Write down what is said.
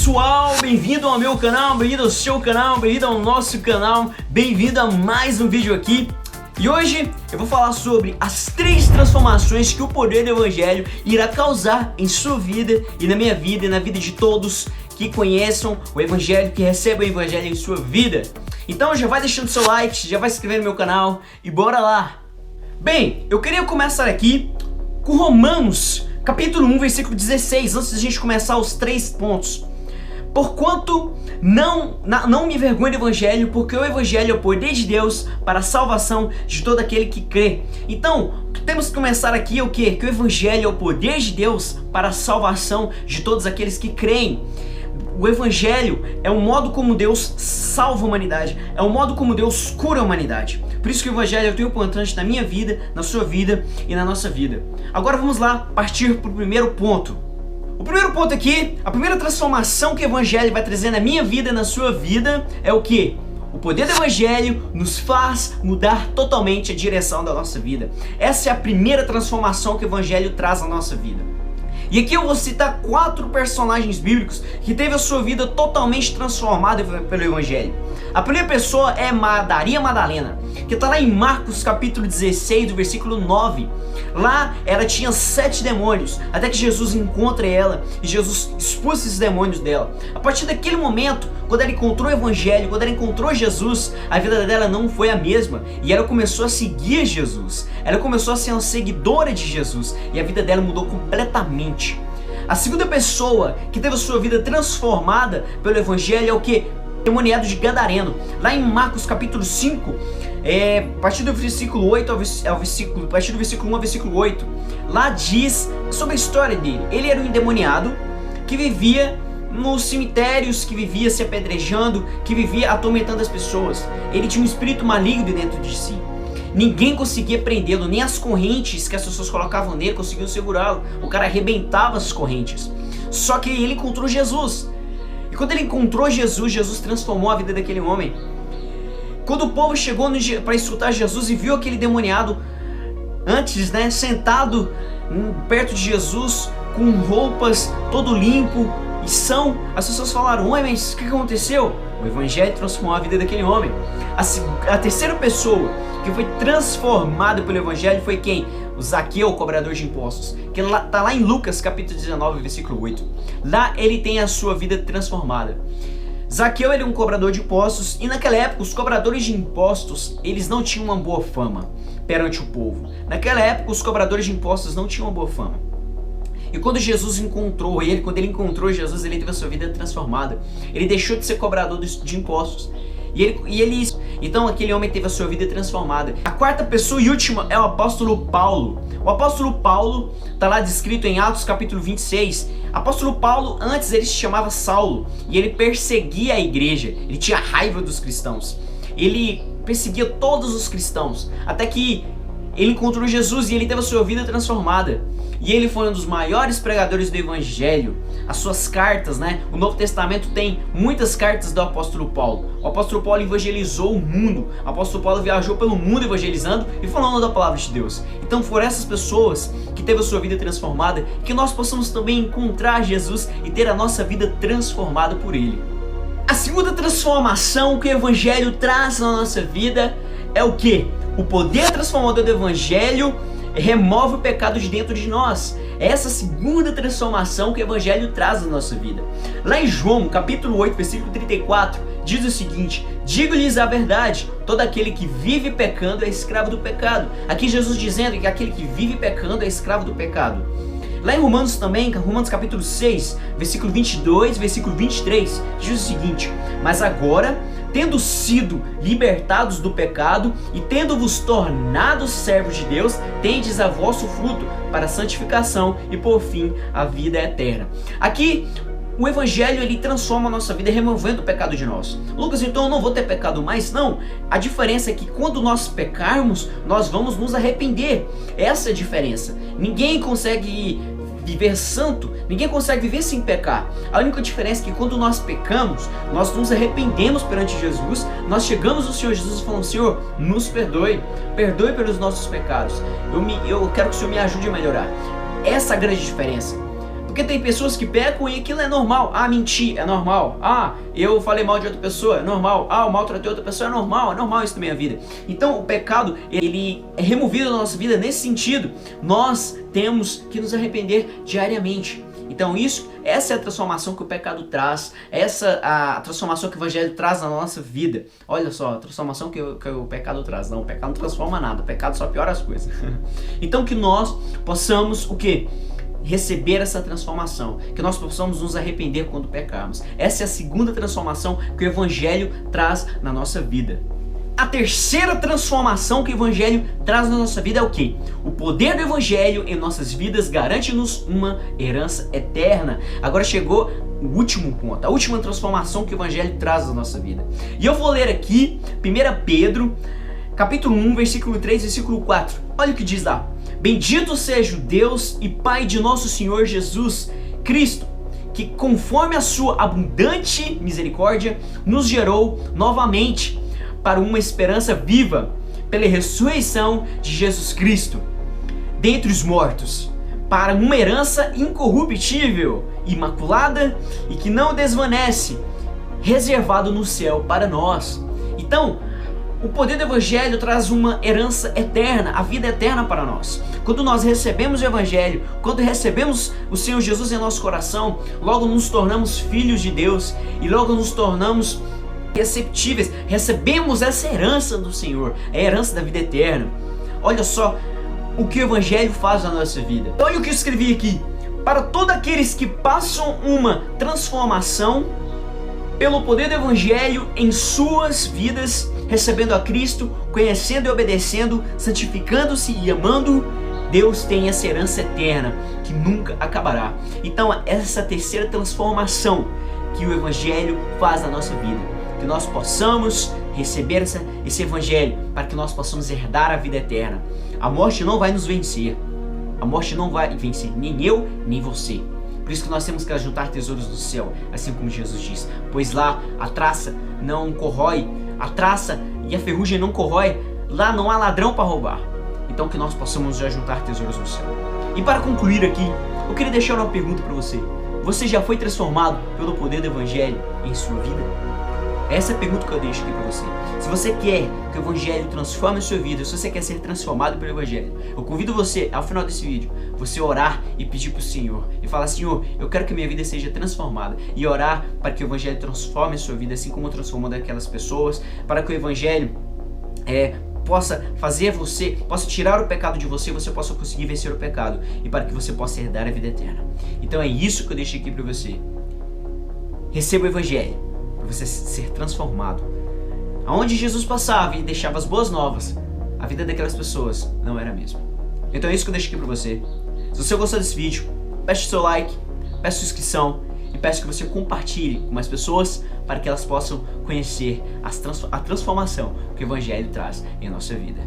pessoal, bem-vindo ao meu canal, bem-vindo ao seu canal, bem-vindo ao nosso canal, bem-vindo a mais um vídeo aqui. E hoje eu vou falar sobre as 3 transformações que o poder do Evangelho irá causar em sua vida e na minha vida e na vida de todos que conheçam o Evangelho, que recebem o Evangelho em sua vida. Então já vai deixando seu like, já vai se inscrever no meu canal e bora lá! Bem, eu queria começar aqui com Romanos capítulo 1, versículo 16, antes de a gente começar os 3 pontos. Porquanto não me envergonho do Evangelho, porque o Evangelho é o poder de Deus para a salvação de todo aquele que crê. Então, temos que começar aqui o quê? Que o Evangelho é o poder de Deus para a salvação de todos aqueles que creem. O Evangelho é o modo como Deus salva a humanidade, é o modo como Deus cura a humanidade. Por isso que o Evangelho é tão importante na minha vida, na sua vida e na nossa vida. Agora vamos lá partir para o primeiro ponto. O primeiro ponto aqui, a primeira transformação que o Evangelho vai trazer na minha vida e na sua vida é o que? O poder do Evangelho nos faz mudar totalmente a direção da nossa vida. Essa é a primeira transformação que o Evangelho traz na nossa vida. E aqui eu vou citar 4 personagens bíblicos que teve a sua vida totalmente transformada pelo Evangelho. A primeira pessoa é Maria Madalena, que está lá em Marcos capítulo 16, do versículo 9. Lá ela tinha 7 demônios, até que Jesus encontra ela e Jesus expulsa esses demônios dela. A partir daquele momento, quando ela encontrou o Evangelho, quando ela encontrou Jesus, a vida dela não foi a mesma e ela começou a seguir Jesus. Ela começou a ser uma seguidora de Jesus e a vida dela mudou completamente. A segunda pessoa que teve a sua vida transformada pelo Evangelho é o que? O demoniado de Gadareno. Lá em Marcos capítulo 5, a partir do versículo 8 a partir do versículo 1 ao versículo 8, lá diz sobre a história dele. Ele era um endemoniado que vivia nos cemitérios, que vivia se apedrejando, que vivia atormentando as pessoas. Ele tinha um espírito maligno dentro de si. Ninguém conseguia prendê-lo, nem as correntes que as pessoas colocavam nele conseguiam segurá-lo. O cara arrebentava as correntes. Só que ele encontrou Jesus. E quando ele encontrou Jesus, Jesus transformou a vida daquele homem. Quando o povo chegou para escutar Jesus e viu aquele demoniado antes, sentado perto de Jesus, com roupas todo limpo e são, as pessoas falaram: ué, mas o que aconteceu? O Evangelho transformou a vida daquele homem. A terceira pessoa que foi transformada pelo Evangelho foi quem? O Zaqueu, o cobrador de impostos, que está lá em Lucas capítulo 19, versículo 8. Lá ele tem a sua vida transformada. Zaqueu era um cobrador de impostos e naquela época os cobradores de impostos, eles não tinham uma boa fama perante o povo. Naquela época os cobradores de impostos não tinham uma boa fama. E quando Jesus encontrou ele, quando ele encontrou Jesus, ele teve a sua vida transformada. Ele deixou de ser cobrador de impostos. Então aquele homem teve a sua vida transformada. A quarta pessoa e última é o apóstolo Paulo. O apóstolo Paulo está lá descrito em Atos capítulo 26. Apóstolo Paulo, antes ele se chamava Saulo e ele perseguia a igreja. Ele tinha raiva dos cristãos. Ele perseguia todos os cristãos, até que ele encontrou Jesus e ele teve a sua vida transformada. E ele foi um dos maiores pregadores do Evangelho. As suas cartas, o Novo Testamento tem muitas cartas do apóstolo Paulo. O apóstolo Paulo evangelizou o mundo. O apóstolo Paulo viajou pelo mundo evangelizando e falando da palavra de Deus. Então foram essas pessoas que teve a sua vida transformada, que nós possamos também encontrar Jesus e ter a nossa vida transformada por Ele. A segunda transformação que o Evangelho traz na nossa vida é o que? O poder transformador do Evangelho remove o pecado de dentro de nós. É essa segunda transformação que o Evangelho traz na nossa vida. Lá em João, capítulo 8, versículo 34, diz o seguinte: digo-lhes a verdade, todo aquele que vive pecando é escravo do pecado. Aqui Jesus dizendo que aquele que vive pecando é escravo do pecado. Lá em Romanos também, Romanos capítulo 6, versículo 22, versículo 23, diz o seguinte: mas agora, tendo sido libertados do pecado e tendo-vos tornado servos de Deus, tendes a vosso fruto para a santificação e por fim a vida eterna. Aqui o Evangelho ele transforma a nossa vida, removendo o pecado de nós. Lucas, então eu não vou ter pecado mais? Não, a diferença é que quando nós pecarmos, nós vamos nos arrepender. Essa é a diferença. Ninguém consegue viver santo, ninguém consegue viver sem pecar. A única diferença é que quando nós pecamos, nós nos arrependemos perante Jesus, nós chegamos ao Senhor Jesus e falamos: Senhor, nos perdoe pelos nossos pecados. Eu quero que o Senhor me ajude a melhorar. Essa é a grande diferença. Porque tem pessoas que pecam e aquilo é normal. Ah, mentir é normal. Ah, eu falei mal de outra pessoa, é normal. Ah, eu maltratei outra pessoa, é normal isso na minha vida. Então o pecado, ele é removido da nossa vida nesse sentido. Nós temos que nos arrepender diariamente. Então essa é a transformação que o pecado traz, essa a transformação que o evangelho traz na nossa vida. Olha só, a transformação que o pecado traz. Não, o pecado não transforma nada, o pecado só piora as coisas. Então que nós possamos o quê? Receber essa transformação, que nós possamos nos arrepender quando pecarmos. Essa é a segunda transformação que o evangelho traz na nossa vida. A terceira transformação que o evangelho traz na nossa vida é o quê? O poder do evangelho em nossas vidas garante-nos uma herança eterna. Agora chegou o último ponto, a última transformação que o evangelho traz na nossa vida. E eu vou ler aqui 1 Pedro, capítulo 1, versículo 3, versículo 4. Olha o que diz lá. Bendito seja o Deus e Pai de nosso Senhor Jesus Cristo, que conforme a sua abundante misericórdia nos gerou novamente para uma esperança viva pela ressurreição de Jesus Cristo dentre os mortos, para uma herança incorruptível, imaculada e que não desvanece, reservado no céu para nós. Então, o poder do evangelho traz uma herança eterna, a vida eterna para nós. Quando nós recebemos o evangelho, quando recebemos o Senhor Jesus em nosso coração, logo nos tornamos filhos de Deus e logo nos tornamos receptíveis, recebemos essa herança do Senhor, a herança da vida eterna. Olha só o que o evangelho faz na nossa vida. Olha o que eu escrevi aqui. Para todos aqueles que passam uma transformação pelo poder do evangelho em suas vidas, recebendo a Cristo, conhecendo e obedecendo, santificando-se e amando, Deus tem essa herança eterna que nunca acabará. Então essa terceira transformação que o evangelho faz na nossa vida, que nós possamos receber esse evangelho para que nós possamos herdar a vida eterna. A morte não vai nos vencer. A morte não vai vencer nem eu, nem você. Por isso que nós temos que ajuntar tesouros no céu, assim como Jesus diz. Pois lá a traça não corrói, a traça e a ferrugem não corrói, lá não há ladrão para roubar. Então que nós possamos ajuntar tesouros no céu. E para concluir aqui, eu queria deixar uma pergunta para você. Você já foi transformado pelo poder do evangelho em sua vida? Essa é a pergunta que eu deixo aqui para você. Se você quer que o evangelho transforme a sua vida, se você quer ser transformado pelo evangelho, eu convido você, ao final desse vídeo, você orar e pedir para o Senhor e falar: Senhor, eu quero que minha vida seja transformada, e orar para que o evangelho transforme a sua vida, assim como transformou daquelas pessoas, para que o evangelho possa fazer você, possa tirar o pecado de você, você possa conseguir vencer o pecado, e para que você possa herdar a vida eterna. Então é isso que eu deixo aqui para você. Receba o evangelho para você ser transformado. Aonde Jesus passava e deixava as boas novas, a vida daquelas pessoas não era a mesma. Então é isso que eu deixo aqui para você. Se você gostou desse vídeo, peça o seu like, peça sua inscrição e peço que você compartilhe com mais pessoas para que elas possam conhecer a transformação que o evangelho traz em nossa vida.